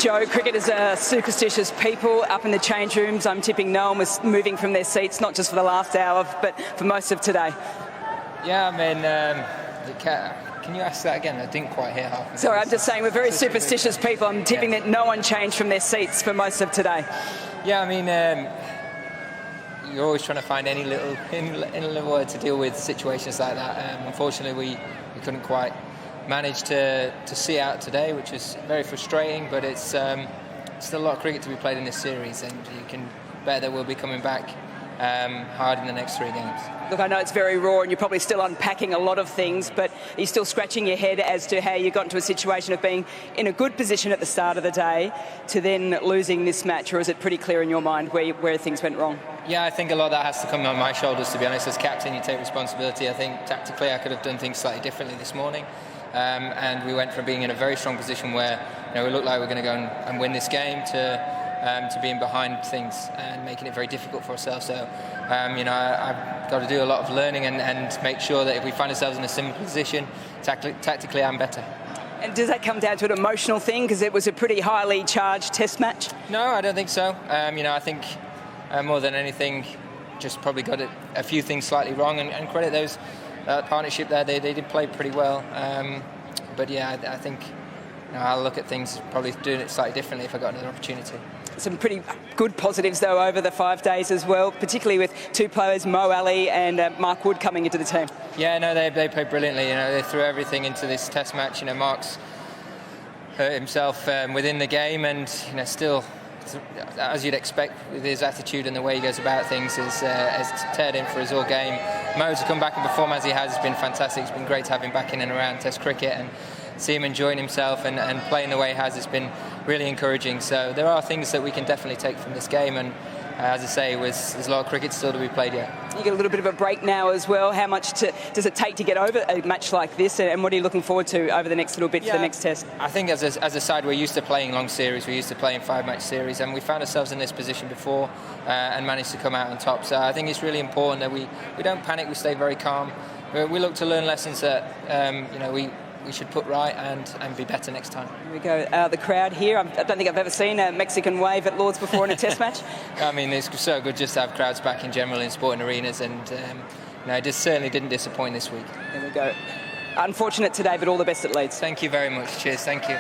Joe, cricketers are superstitious people. Up in the change rooms, I'm tipping no one was moving from their seats, not just for the last hour, but for most of today. Yeah, I mean, can you ask that again? I didn't quite hear half. Sorry, I'm just saying we're very superstitious people. I'm tipping that no one changed from their seats for most of today. Yeah, I mean, you're always trying to find any little word to deal with situations like that. Unfortunately, we couldn't quite manage to see out today, which is very frustrating, but it's still a lot of cricket to be played in this series, and you can bet that we'll be coming back hard in the next 3 games. Look, I know it's very raw and you're probably still unpacking a lot of things, but are you still scratching your head as to how you got into a situation of being in a good position at the start of the day to then losing this match, or is it pretty clear in your mind where things went wrong? Yeah, I think a lot of that has to come on my shoulders, to be honest. As captain, you take responsibility. I think tactically I could have done things slightly differently this morning. And we went from being in a very strong position where we looked like we were going to go and win this game to being behind things and making it very difficult for ourselves. So, I've got to do a lot of learning and make sure that if we find ourselves in a similar position, tactically I'm better. And does that come down to an emotional thing, because it was a pretty highly charged test match? No, I don't think so. I think more than anything, just probably got a few things slightly wrong, and credit those partnership there. They did play pretty well. But yeah, I think I'll look at things probably doing it slightly differently if I got another opportunity. Some pretty good positives, though, over the 5 days as well, particularly with 2 players, Mo Ali and Mark Wood, coming into the team. Yeah, no, they played brilliantly. They threw everything into this test match. Mark's hurt himself within the game, and still, as you'd expect with his attitude and the way he goes about things, has teared in for his all game. Mo to come back and perform as he has been fantastic. It's been great to have him back in and around Test cricket and see him enjoying himself and playing the way he has. It's been really encouraging. So there are things that we can definitely take from this game, and as I say, there's a lot of cricket still to be played yet. You get a little bit of a break now as well. How much does it take to get over a match like this, and what are you looking forward to over the next little bit for the next test? I think as a side, we're used to playing long series. We're used to playing 5-match series, and we found ourselves in this position before and managed to come out on top. So I think it's really important that we don't panic, we stay very calm. We look to learn lessons that we should put right and be better next time. Here we go. The crowd here, I don't think I've ever seen a Mexican wave at Lords before in a test match. I mean, it's so good just to have crowds back in general in sporting arenas, and it just certainly didn't disappoint this week. There we go. Unfortunate today, but all the best at Leeds. Thank you very much. Cheers. Thank you.